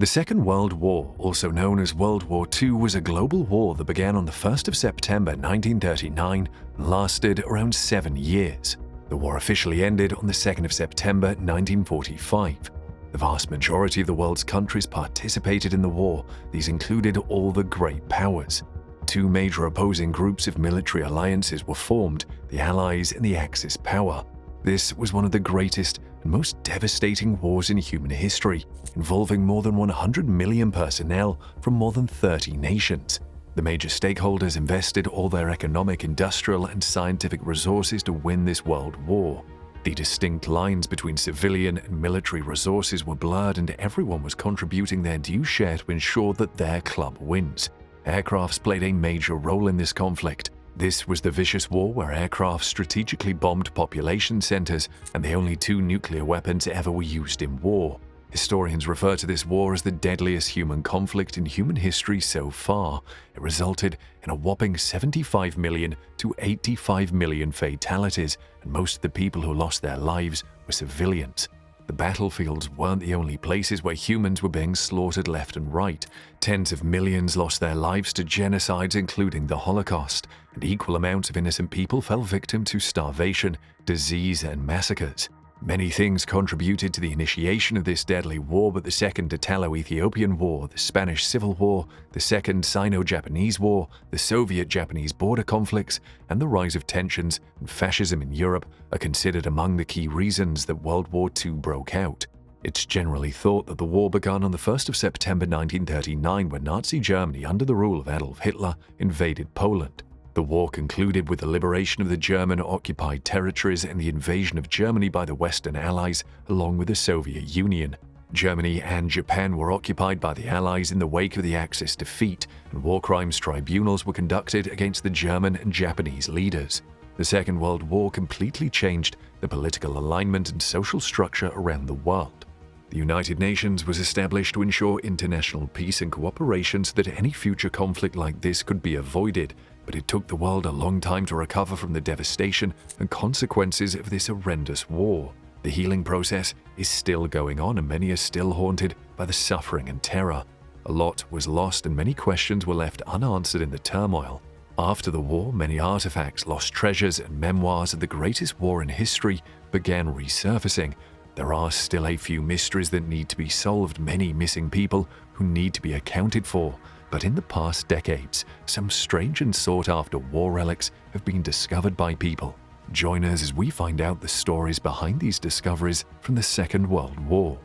The Second World War, also known as World War II, was a global war that began on the 1st of September 1939 and lasted around 7 years. The war officially ended on the 2nd of September 1945. The vast majority of the world's countries participated in the war. These included all the great powers. Two major opposing groups of military alliances were formed, the Allies and the Axis power. This was one of the greatest and most devastating wars in human history, involving more than 100 million personnel from more than 30 nations. The major stakeholders invested all their economic, industrial, and scientific resources to win this world war. The distinct lines between civilian and military resources were blurred, and everyone was contributing their due share to ensure that their club wins. Aircrafts played a major role in this conflict. This was the vicious war where aircraft strategically bombed population centers, and the only 2 nuclear weapons ever were used in war. Historians refer to this war as the deadliest human conflict in human history so far. It resulted in a whopping 75 million to 85 million fatalities, and most of the people who lost their lives were civilians. The battlefields weren't the only places where humans were being slaughtered left and right. Tens of millions lost their lives to genocides, including the Holocaust, and equal amounts of innocent people fell victim to starvation, disease, and massacres. Many things contributed to the initiation of this deadly war, but the Second Italo-Ethiopian War, the Spanish Civil War, the Second Sino-Japanese War, the Soviet-Japanese border conflicts, and the rise of tensions and fascism in Europe are considered among the key reasons that World War II broke out. It's generally thought that the war began on the 1st of September 1939 when Nazi Germany, under the rule of Adolf Hitler, invaded Poland. The war concluded with the liberation of the German-occupied territories and the invasion of Germany by the Western Allies, along with the Soviet Union. Germany and Japan were occupied by the Allies in the wake of the Axis defeat, and war crimes tribunals were conducted against the German and Japanese leaders. The Second World War completely changed the political alignment and social structure around the world. The United Nations was established to ensure international peace and cooperation so that any future conflict like this could be avoided, but it took the world a long time to recover from the devastation and consequences of this horrendous war. The healing process is still going on, and many are still haunted by the suffering and terror. A lot was lost, and many questions were left unanswered in the turmoil. After the war, many artifacts, lost treasures, and memoirs of the greatest war in history began resurfacing. There are still a few mysteries that need to be solved, many missing people who need to be accounted for. But in the past decades, some strange and sought-after war relics have been discovered by people. Join us as we find out the stories behind these discoveries from the Second World War.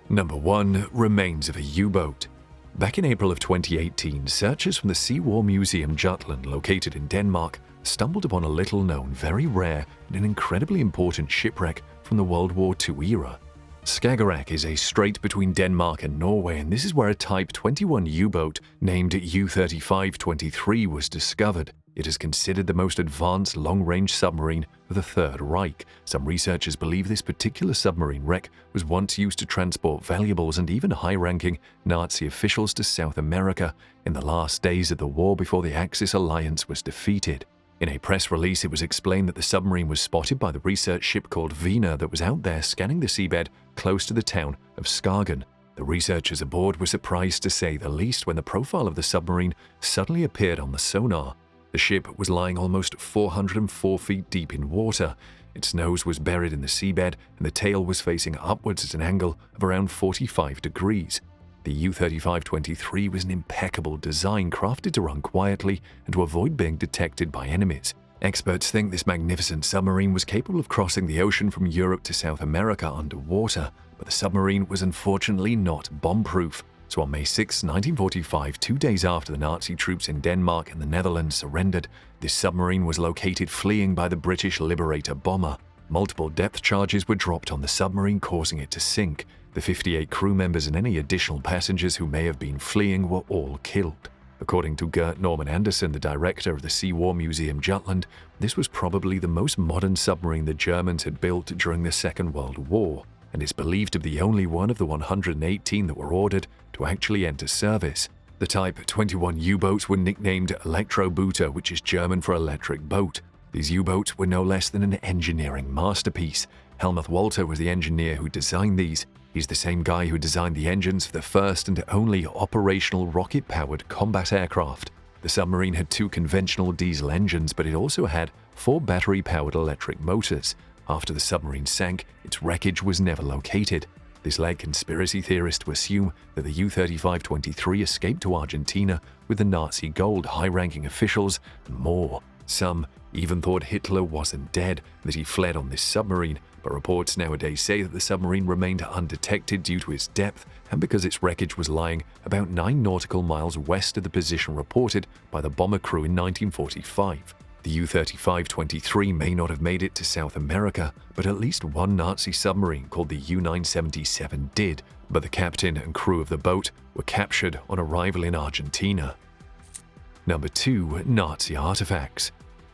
Number 1. Remains of a U-boat. Back in April of 2018, searchers from the Sea War Museum Jutland, located in Denmark, stumbled upon a little-known, very rare, and an incredibly important shipwreck from the World War II era. Skagerrak is a strait between Denmark and Norway, and this is where a Type 21 U-boat named U-3523 was discovered. It is considered the most advanced long-range submarine of the Third Reich. Some researchers believe this particular submarine wreck was once used to transport valuables and even high-ranking Nazi officials to South America in the last days of the war before the Axis alliance was defeated. In a press release, it was explained that the submarine was spotted by the research ship called Wiener that was out there scanning the seabed close to the town of Skagen. The researchers aboard were surprised, to say the least, when the profile of the submarine suddenly appeared on the sonar. The ship was lying almost 404 feet deep in water. Its nose was buried in the seabed, and the tail was facing upwards at an angle of around 45 degrees. The U-3523 was an impeccable design, crafted to run quietly and to avoid being detected by enemies. Experts think this magnificent submarine was capable of crossing the ocean from Europe to South America underwater, but the submarine was unfortunately not bomb-proof. So on May 6, 1945, 2 days after the Nazi troops in Denmark and the Netherlands surrendered, this submarine was located fleeing by the British Liberator bomber. Multiple depth charges were dropped on the submarine, causing it to sink. The 58 crew members and any additional passengers who may have been fleeing were all killed. According to Gert Norman Andersen, the director of the Sea War Museum Jutland, this was probably the most modern submarine the Germans had built during the Second World War, and is believed to be the only one of the 118 that were ordered to actually enter service. The Type 21 U-boats were nicknamed Elektroboote, which is German for electric boat. These U-boats were no less than an engineering masterpiece. Helmuth Walter was the engineer who designed these. He's the same guy who designed the engines for the first and only operational rocket-powered combat aircraft. The submarine had 2 conventional diesel engines, but it also had 4 battery-powered electric motors. After the submarine sank, its wreckage was never located. This led conspiracy theorists to assume that the U-3523 escaped to Argentina with the Nazi gold, high-ranking officials, and more. Some even thought Hitler wasn't dead, that he fled on this submarine, but reports nowadays say that the submarine remained undetected due to its depth and because its wreckage was lying about 9 nautical miles west of the position reported by the bomber crew in 1945. The U-3523 may not have made it to South America, but at least one Nazi submarine called the U-977 did, but the captain and crew of the boat were captured on arrival in Argentina. Number 2. Nazi artifacts.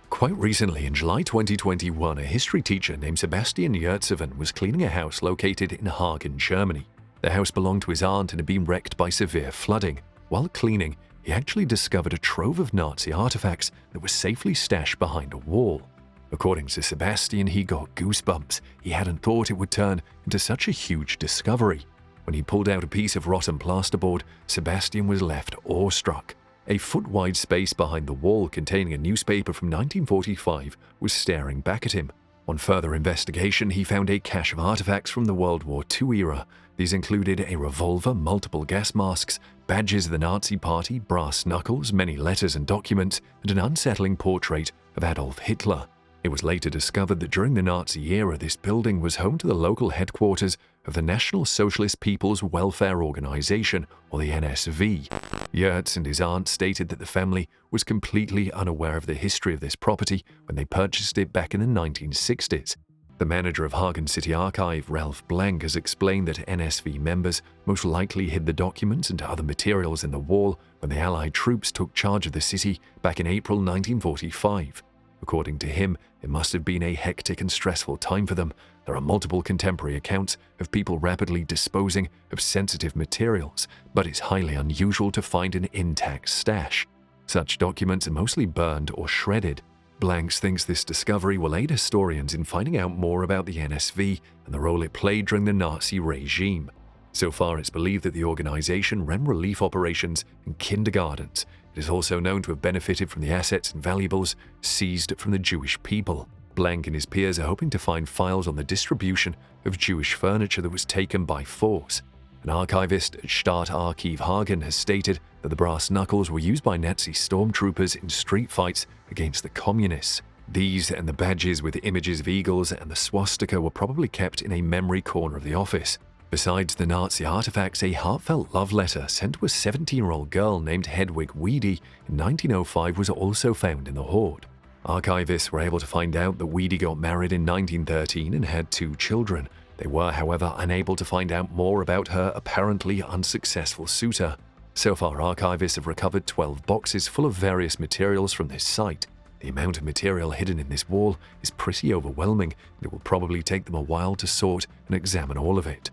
Quite recently, in July 2021, a history teacher named Sebastian Yurtseven was cleaning a house located in Hagen, Germany. The house belonged to his aunt and had been wrecked by severe flooding. While cleaning, he actually discovered a trove of Nazi artifacts that was safely stashed behind a wall. According to Sebastian, he got goosebumps. He hadn't thought it would turn into such a huge discovery. When he pulled out a piece of rotten plasterboard, Sebastian was left awestruck. A foot-wide space behind the wall containing a newspaper from 1945 was staring back at him. On further investigation, he found a cache of artifacts from the World War II era. These included a revolver, multiple gas masks, badges of the Nazi Party, brass knuckles, many letters and documents, and an unsettling portrait of Adolf Hitler. It was later discovered that during the Nazi era, this building was home to the local headquarters of the National Socialist People's Welfare Organization, or the NSV. Yurts and his aunt stated that the family was completely unaware of the history of this property when they purchased it back in the 1960s. The manager of Hagen City Archive, Ralph Blank, has explained that NSV members most likely hid the documents and other materials in the wall when the Allied troops took charge of the city back in April 1945. According to him, it must have been a hectic and stressful time for them. There are multiple contemporary accounts of people rapidly disposing of sensitive materials, but it's highly unusual to find an intact stash. Such documents are mostly burned or shredded. Blanks thinks this discovery will aid historians in finding out more about the NSV and the role it played during the Nazi regime. So far, it's believed that the organization ran relief operations in kindergartens. It is also known to have benefited from the assets and valuables seized from the Jewish people. Blank and his peers are hoping to find files on the distribution of Jewish furniture that was taken by force. An archivist at Stadtarchiv Hagen has stated that the brass knuckles were used by Nazi stormtroopers in street fights against the communists. These and the badges with images of eagles and the swastika were probably kept in a memory corner of the office. Besides the Nazi artifacts, a heartfelt love letter sent to a 17-year-old girl named Hedwig Weedy in 1905 was also found in the hoard. Archivists were able to find out that Weedy got married in 1913 and had 2 children. They were, however, unable to find out more about her apparently unsuccessful suitor. So far, archivists have recovered 12 boxes full of various materials from this site. The amount of material hidden in this wall is pretty overwhelming, and it will probably take them a while to sort and examine all of it.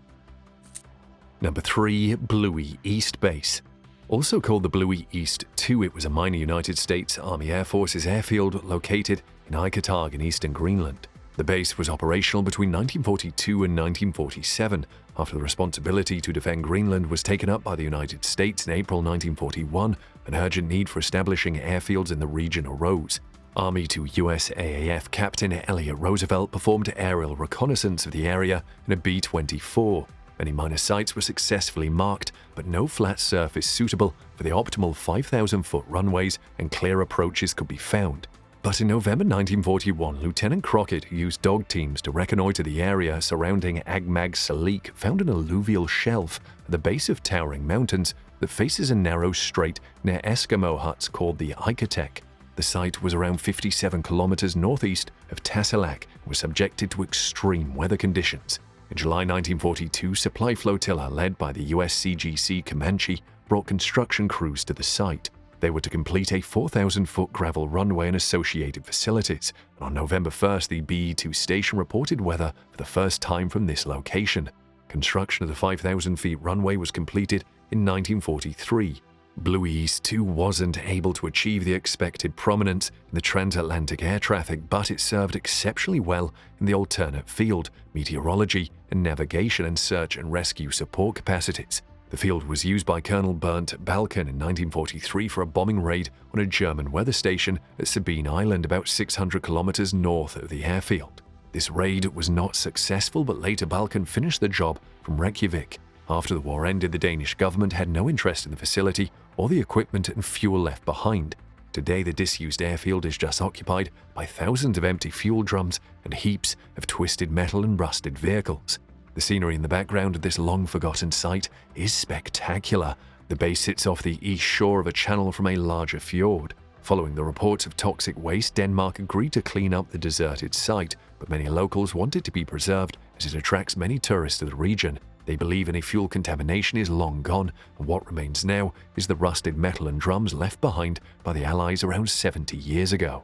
Number 3. Bluey East Base. Also called the Bluey East 2, it was a minor United States Army Air Forces airfield located in Ikatag in eastern Greenland. The base was operational between 1942 and 1947, after the responsibility to defend Greenland was taken up by the United States in April 1941. An urgent need for establishing airfields in the region arose. Army to USAAF Captain Elliot Roosevelt performed aerial reconnaissance of the area in a B-24. Many minor sites were successfully marked, but no flat surface suitable for the optimal 5,000-foot runways and clear approaches could be found. But in November 1941, Lieutenant Crockett, who used dog teams to reconnoiter the area surrounding Agmag Salik, found an alluvial shelf at the base of towering mountains that faces a narrow strait near Eskimo huts called the Ikatek. The site was around 57 kilometers northeast of Tassilak and was subjected to extreme weather conditions. In July 1942, supply flotilla led by the USCGC Comanche brought construction crews to the site. They were to complete a 4,000-foot gravel runway and associated facilities, and on November 1st, the BE-2 station reported weather for the first time from this location. Construction of the 5,000-feet runway was completed in 1943. Blue East 2 wasn't able to achieve the expected prominence in the transatlantic air traffic, but it served exceptionally well in the alternate field, meteorology, and navigation and search and rescue support capacities. The field was used by Colonel Bernd Balken in 1943 for a bombing raid on a German weather station at Sabine Island, about 600 kilometers north of the airfield. This raid was not successful, but later Balken finished the job from Reykjavik. After the war ended, the Danish government had no interest in the facility or the equipment and fuel left behind. Today, the disused airfield is just occupied by thousands of empty fuel drums and heaps of twisted metal and rusted vehicles. The scenery in the background of this long-forgotten site is spectacular. The base sits off the east shore of a channel from a larger fjord. Following the reports of toxic waste, Denmark agreed to clean up the deserted site, but many locals want it to be preserved as it attracts many tourists to the region. They believe any fuel contamination is long gone, and what remains now is the rusted metal and drums left behind by the Allies around 70 years ago.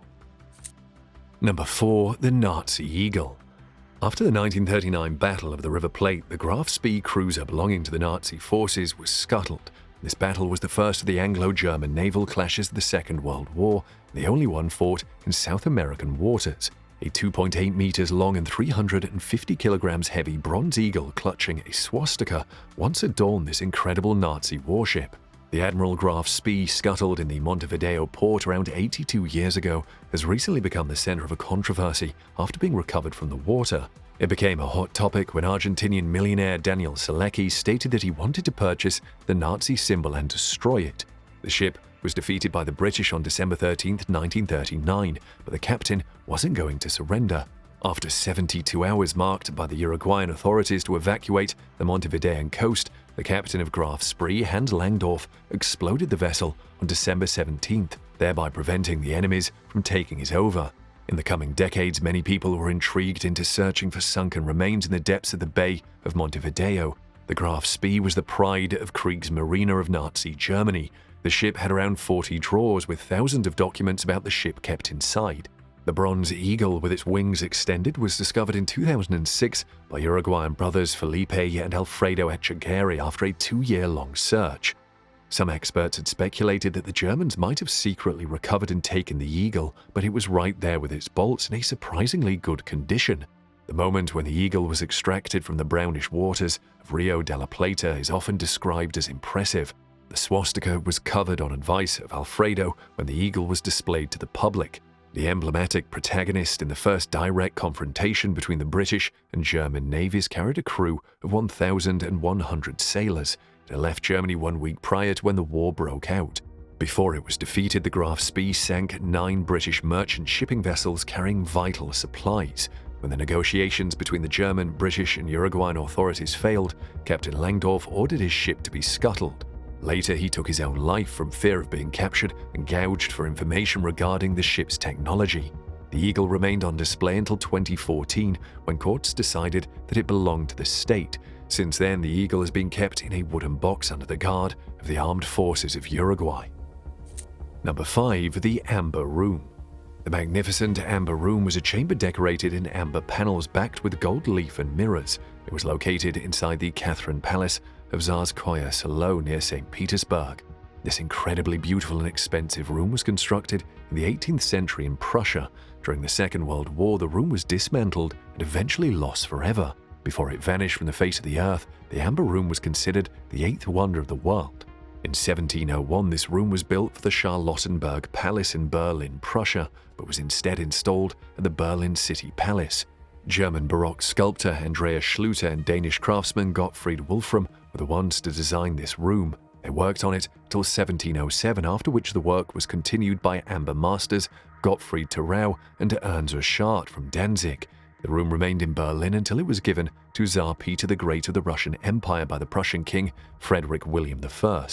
Number 4. The Nazi Eagle. After the 1939 Battle of the River Plate, the Graf Spee cruiser belonging to the Nazi forces was scuttled. This battle was the first of the Anglo-German naval clashes of the Second World War, and the only one fought in South American waters. A 2.8 meters long and 350 kilograms heavy bronze eagle clutching a swastika once adorned this incredible Nazi warship. The Admiral Graf Spee, scuttled in the Montevideo port around 82 years ago, has recently become the center of a controversy after being recovered from the water. It became a hot topic when Argentinian millionaire Daniel Selecki stated that he wanted to purchase the Nazi symbol and destroy it. The ship was defeated by the British on December 13, 1939, but the captain wasn't going to surrender. After 72 hours marked by the Uruguayan authorities to evacuate the Montevidean coast, the captain of Graf Spee, Hans Langdorf, exploded the vessel on December 17th, thereby preventing the enemies from taking it over. In the coming decades, many people were intrigued into searching for sunken remains in the depths of the Bay of Montevideo. The Graf Spee was the pride of Kriegsmarine of Nazi Germany. The ship had around 40 drawers with thousands of documents about the ship kept inside. The bronze eagle with its wings extended was discovered in 2006 by Uruguayan brothers Felipe and Alfredo Echegaray after a 2-year-long search. Some experts had speculated that the Germans might have secretly recovered and taken the eagle, but it was right there with its bolts in a surprisingly good condition. The moment when the eagle was extracted from the brownish waters of Rio de la Plata is often described as impressive. The swastika was covered on advice of Alfredo when the eagle was displayed to the public. The emblematic protagonist in the first direct confrontation between the British and German navies carried a crew of 1,100 sailors. It left Germany 1 week prior to when the war broke out. Before it was defeated, the Graf Spee sank 9 British merchant shipping vessels carrying vital supplies. When the negotiations between the German, British, and Uruguayan authorities failed, Captain Langdorf ordered his ship to be scuttled. Later, he took his own life from fear of being captured and gouged for information regarding the ship's technology. The eagle remained on display until 2014, when courts decided that it belonged to the state. Since then, the eagle has been kept in a wooden box under the guard of the Armed Forces of Uruguay. Number 5. The Amber Room. The magnificent Amber Room was a chamber decorated in amber panels backed with gold leaf and mirrors. It was located inside the Catherine Palace of Tsarskoye Selo near St. Petersburg. This incredibly beautiful and expensive room was constructed in the 18th century in Prussia. During the Second World War, the room was dismantled and eventually lost forever. Before it vanished from the face of the earth, the Amber Room was considered the 8th wonder of the world. In 1701, this room was built for the Charlottenburg Palace in Berlin, Prussia, but was instead installed at the Berlin City Palace. German Baroque sculptor Andreas Schluter and Danish craftsman Gottfried Wolfram were the ones to design this room. They worked on it till 1707, after which the work was continued by amber masters Gottfried Thurau and Ernst Richard from Danzig. The room remained in Berlin until it was given to Tsar Peter the Great of the Russian Empire by the Prussian king Frederick William I.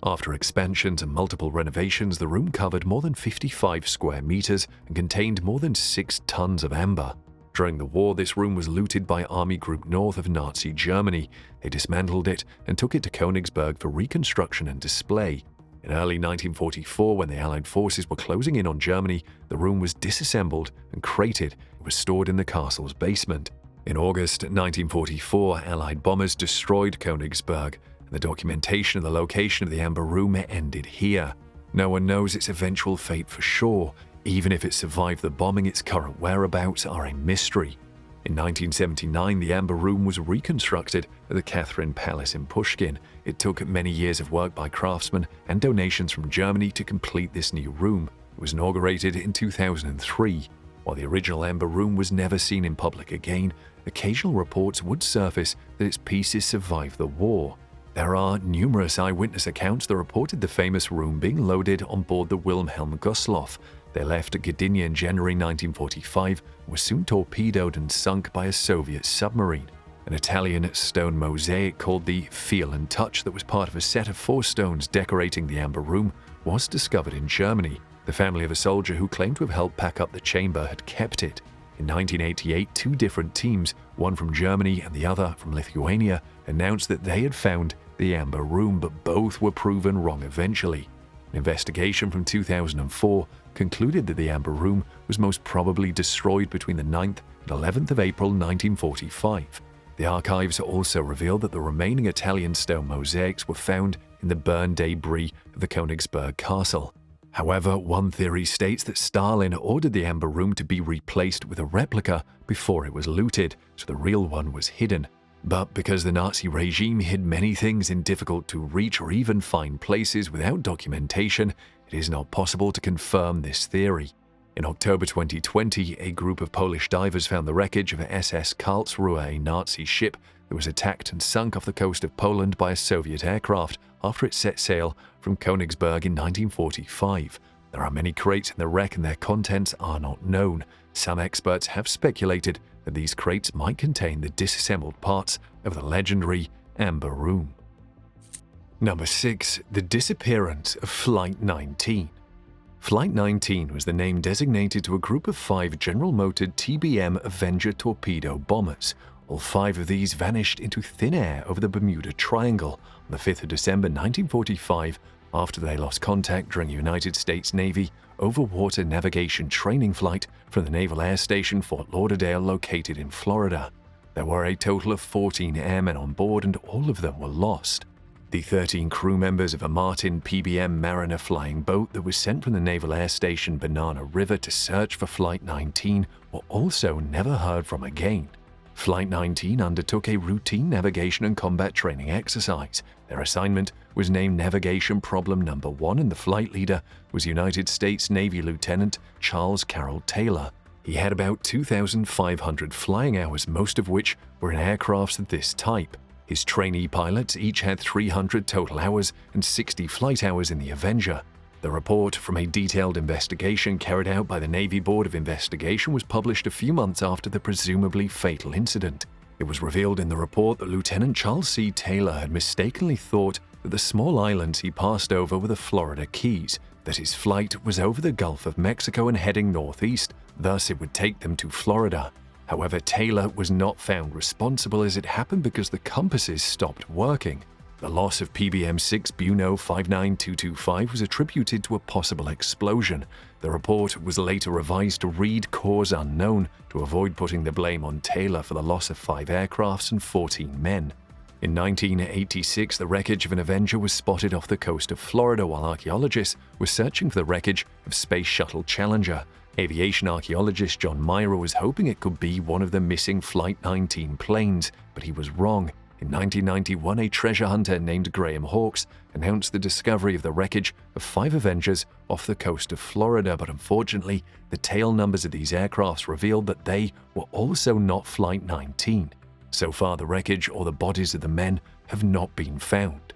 After expansions and multiple renovations, the room covered more than 55 square meters and contained more than 6 tons of amber. During the war, this room was looted by Army Group North of Nazi Germany. They dismantled it and took it to Königsberg for reconstruction and display. In early 1944, when the Allied forces were closing in on Germany, the room was disassembled and crated. It was stored in the castle's basement. In August 1944, Allied bombers destroyed Königsberg, and The documentation of the location of the Amber Room ended here. No one knows its eventual fate for sure. Even if it survived the bombing, its current whereabouts are a mystery. In 1979, the Amber Room was reconstructed at the Catherine Palace in Pushkin. It took many years of work by craftsmen and donations from Germany to complete this new room. It was inaugurated in 2003. While the original Amber Room was never seen in public again, occasional reports would surface that its pieces survived the war. There are numerous eyewitness accounts that reported the famous room being loaded on board the Wilhelm Gustloff. They left Gdynia in January 1945 and were soon torpedoed and sunk by a Soviet submarine. An Italian stone mosaic called the Feel and Touch that was part of a set of 4 stones decorating the Amber Room was discovered in Germany. The family of a soldier who claimed to have helped pack up the chamber had kept it. In 1988, 2 different teams, one from Germany and the other from Lithuania, announced that they had found the Amber Room, but both were proven wrong eventually. An investigation from 2004 concluded that the Amber Room was most probably destroyed between the 9th and 11th of April 1945. The archives also revealed that the remaining Italian stone mosaics were found in the burned debris of the Königsberg Castle. However, one theory states that Stalin ordered the Amber Room to be replaced with a replica before it was looted, so the real one was hidden. But because the Nazi regime hid many things in difficult-to-reach or even find places without documentation, it is not possible to confirm this theory. In October 2020, a group of Polish divers found the wreckage of a SS Karlsruhe, a Nazi ship that was attacked and sunk off the coast of Poland by a Soviet aircraft after it set sail from Königsberg in 1945. There are many crates in the wreck and their contents are not known. Some experts have speculated that these crates might contain the disassembled parts of the legendary Amber Room. Number 6. The disappearance of Flight 19. Flight 19 was the name designated to a group of 5 General-motored TBM Avenger torpedo bombers. All 5 of these vanished into thin air over the Bermuda Triangle on the 5th of December 1945 after they lost contact during a United States Navy overwater navigation training flight from the Naval Air Station Fort Lauderdale located in Florida. There were a total of 14 airmen on board and all of them were lost. The 13 crew members of a Martin PBM Mariner flying boat that was sent from the Naval Air Station Banana River to search for Flight 19 were also never heard from again. Flight 19 undertook a routine navigation and combat training exercise. Their assignment was named Navigation Problem Number 1 and the flight leader was United States Navy Lieutenant Charles Carroll Taylor. He had about 2,500 flying hours, most of which were in aircrafts of this type. His trainee pilots each had 300 total hours and 60 flight hours in the Avenger. The report from a detailed investigation carried out by the Navy Board of Investigation was published a few months after the presumably fatal incident. It was revealed in the report that Lieutenant Charles C. Taylor had mistakenly thought that the small islands he passed over were the Florida Keys, that his flight was over the Gulf of Mexico and heading northeast, thus it would take them to Florida. However, Taylor was not found responsible as it happened because the compasses stopped working. The loss of PBM-6 Buno 59225 was attributed to a possible explosion. The report was later revised to read cause unknown to avoid putting the blame on Taylor for the loss of 5 aircrafts and 14 men. In 1986, the wreckage of an Avenger was spotted off the coast of Florida while archaeologists were searching for the wreckage of Space Shuttle Challenger. Aviation archaeologist John Myra was hoping it could be one of the missing Flight 19 planes, but he was wrong. In 1991, a treasure hunter named Graham Hawkes announced the discovery of the wreckage of 5 Avengers off the coast of Florida, but unfortunately, the tail numbers of these aircrafts revealed that they were also not Flight 19. So far, the wreckage or the bodies of the men have not been found.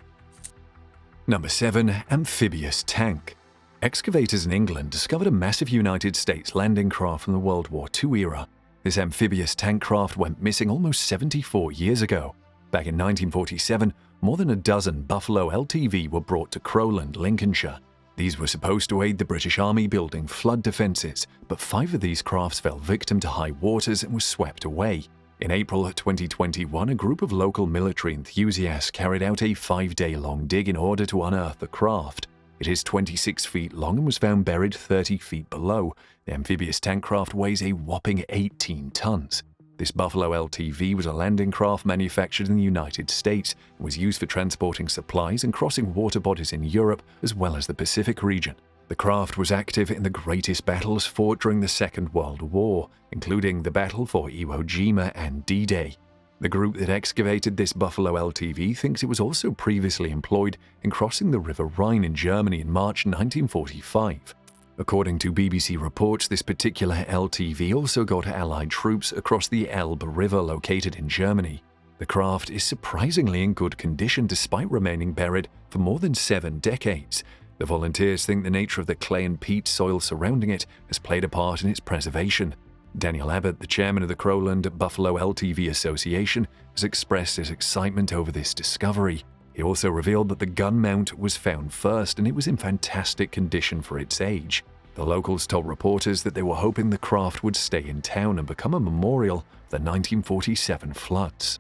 Number 7. Amphibious Tank. Excavators in England discovered a massive United States landing craft from the World War II era. This amphibious tank craft went missing almost 74 years ago. Back in 1947, more than a dozen Buffalo LTV were brought to Crowland, Lincolnshire. These were supposed to aid the British Army building flood defences, but 5 of these crafts fell victim to high waters and were swept away. In April 2021, a group of local military enthusiasts carried out a 5-day-long dig in order to unearth the craft. It is 26 feet long and was found buried 30 feet below. The amphibious tank craft weighs a whopping 18 tons. This Buffalo LTV was a landing craft manufactured in the United States and was used for transporting supplies and crossing water bodies in Europe as well as the Pacific region. The craft was active in the greatest battles fought during the Second World War, including the battle for Iwo Jima and D-Day. The group that excavated this Buffalo LTV thinks it was also previously employed in crossing the River Rhine in Germany in March 1945. According to BBC reports, this particular LTV also got Allied troops across the Elbe River located in Germany. The craft is surprisingly in good condition despite remaining buried for more than 7 decades. The volunteers think the nature of the clay and peat soil surrounding it has played a part in its preservation. Daniel Abbott, the chairman of the Crowland Buffalo LTV Association, has expressed his excitement over this discovery. He also revealed that the gun mount was found first and it was in fantastic condition for its age. The locals told reporters that they were hoping the craft would stay in town and become a memorial of the 1947 floods.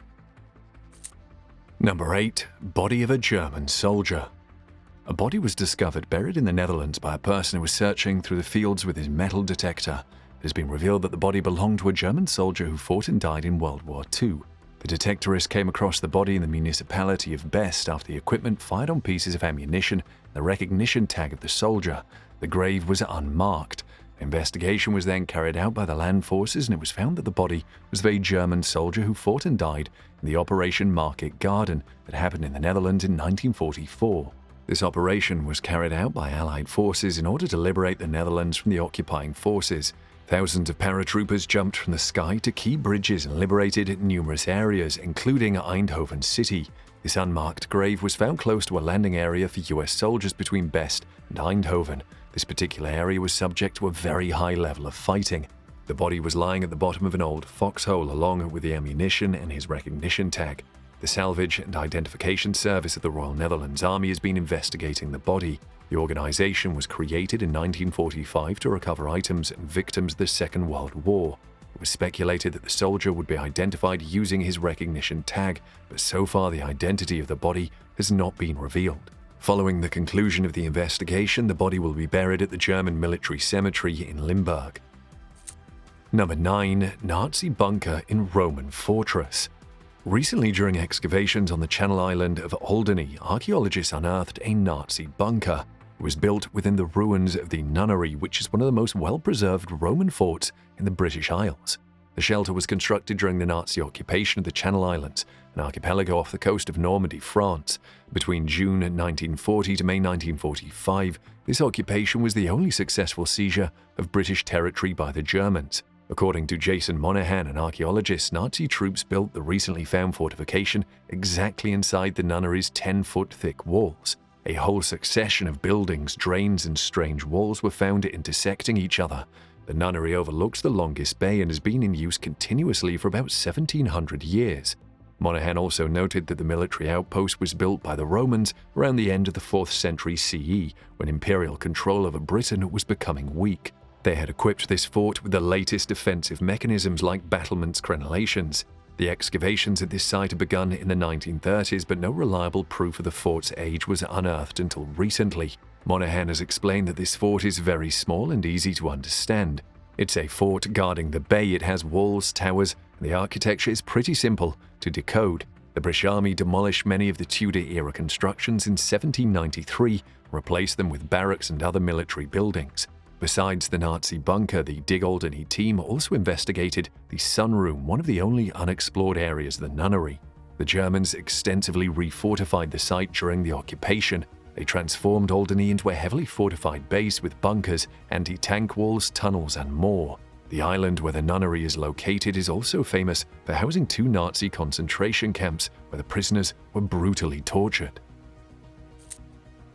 Number 8. Body of a German soldier. A body was discovered buried in the Netherlands by a person who was searching through the fields with his metal detector. It has been revealed that the body belonged to a German soldier who fought and died in World War II. The detectorist came across the body in the municipality of Best after the equipment fired on pieces of ammunition and the recognition tag of the soldier. The grave was unmarked. Investigation was then carried out by the land forces and it was found that the body was of a German soldier who fought and died in the Operation Market Garden that happened in the Netherlands in 1944. This operation was carried out by Allied forces in order to liberate the Netherlands from the occupying forces. Thousands of paratroopers jumped from the sky to key bridges and liberated numerous areas, including Eindhoven city. This unmarked grave was found close to a landing area for US soldiers between Best and Eindhoven. This particular area was subject to a very high level of fighting. The body was lying at the bottom of an old foxhole along with the ammunition and his recognition tag. The Salvage and Identification Service of the Royal Netherlands Army has been investigating the body. The organization was created in 1945 to recover items and victims of the Second World War. It was speculated that the soldier would be identified using his recognition tag, but so far the identity of the body has not been revealed. Following the conclusion of the investigation, the body will be buried at the German military cemetery in Limburg. Number 9. Nazi bunker in Roman fortress. Recently, during excavations on the Channel Island of Alderney, archaeologists unearthed a Nazi bunker. It was built within the ruins of the nunnery, which is one of the most well-preserved Roman forts in the British Isles. The shelter was constructed during the Nazi occupation of the Channel Islands, an archipelago off the coast of Normandy, France. Between June 1940 to May 1945, this occupation was the only successful seizure of British territory by the Germans. According to Jason Monahan, an archaeologist, Nazi troops built the recently found fortification exactly inside the nunnery's 10-foot thick walls. A whole succession of buildings, drains, and strange walls were found intersecting each other. The nunnery overlooks the longest bay and has been in use continuously for about 1,700 years. Monahan also noted that the military outpost was built by the Romans around the end of the 4th century CE, when imperial control over Britain was becoming weak. They had equipped this fort with the latest defensive mechanisms like battlements, crenellations. The excavations at this site had begun in the 1930s, but no reliable proof of the fort's age was unearthed until recently. Monahan has explained that this fort is very small and easy to understand. It's a fort guarding the bay, it has walls, towers, and the architecture is pretty simple to decode. The British Army demolished many of the Tudor-era constructions in 1793 and replaced them with barracks and other military buildings. Besides the Nazi bunker, the Dig Alderney team also investigated the sunroom, one of the only unexplored areas of the nunnery. The Germans extensively refortified the site during the occupation. They transformed Alderney into a heavily fortified base with bunkers, anti-tank walls, tunnels, and more. The island where the nunnery is located is also famous for housing 2 Nazi concentration camps where the prisoners were brutally tortured.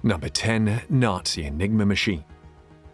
Number 10. Nazi Enigma Machine.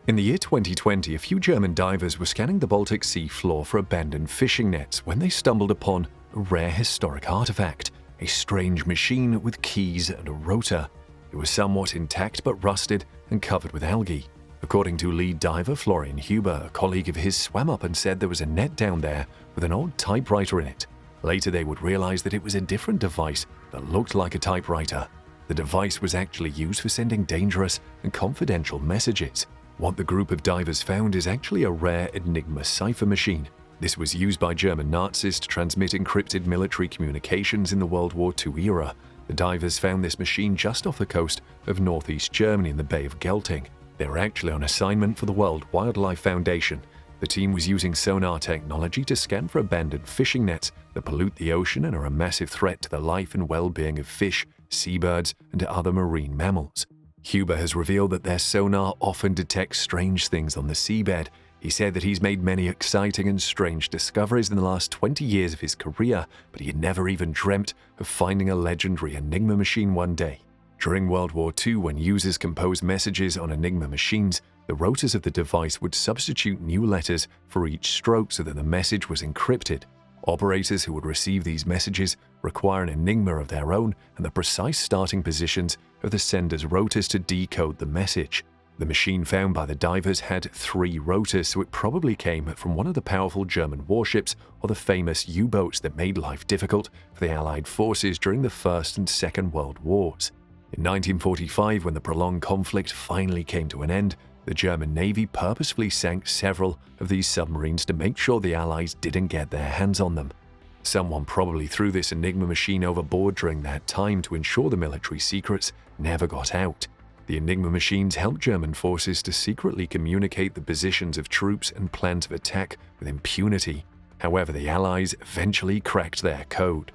In the year 2020, a few German divers were scanning the Baltic Sea floor for abandoned fishing nets when they stumbled upon a rare historic artifact, a strange machine with keys and a rotor. It was somewhat intact but rusted and covered with algae. According to lead diver Florian Huber, a colleague of his swam up and said there was a net down there with an old typewriter in it. Later they would realize that it was a different device that looked like a typewriter. The device was actually used for sending dangerous and confidential messages. What the group of divers found is actually a rare Enigma cipher machine. This was used by German Nazis to transmit encrypted military communications in the World War II era. The divers found this machine just off the coast of northeast Germany in the Bay of Gelting. They were actually on assignment for the World Wildlife Foundation. The team was using sonar technology to scan for abandoned fishing nets that pollute the ocean and are a massive threat to the life and well-being of fish, seabirds, and other marine mammals. Huber has revealed that their sonar often detects strange things on the seabed. He said that he's made many exciting and strange discoveries in the last 20 years of his career, but he had never even dreamt of finding a legendary Enigma machine one day. During World War II, when users composed messages on Enigma machines, the rotors of the device would substitute new letters for each stroke so that the message was encrypted. Operators who would receive these messages require an Enigma of their own and the precise starting positions of the sender's rotors to decode the message. The machine found by the divers had 3 rotors, so it probably came from one of the powerful German warships or the famous U-boats that made life difficult for the Allied forces during the First and Second World Wars. In 1945, when the prolonged conflict finally came to an end, the German Navy purposefully sank several of these submarines to make sure the Allies didn't get their hands on them. Someone probably threw this Enigma machine overboard during that time to ensure the military secrets never got out. The Enigma machines helped German forces to secretly communicate the positions of troops and plans of attack with impunity. However, the Allies eventually cracked their code.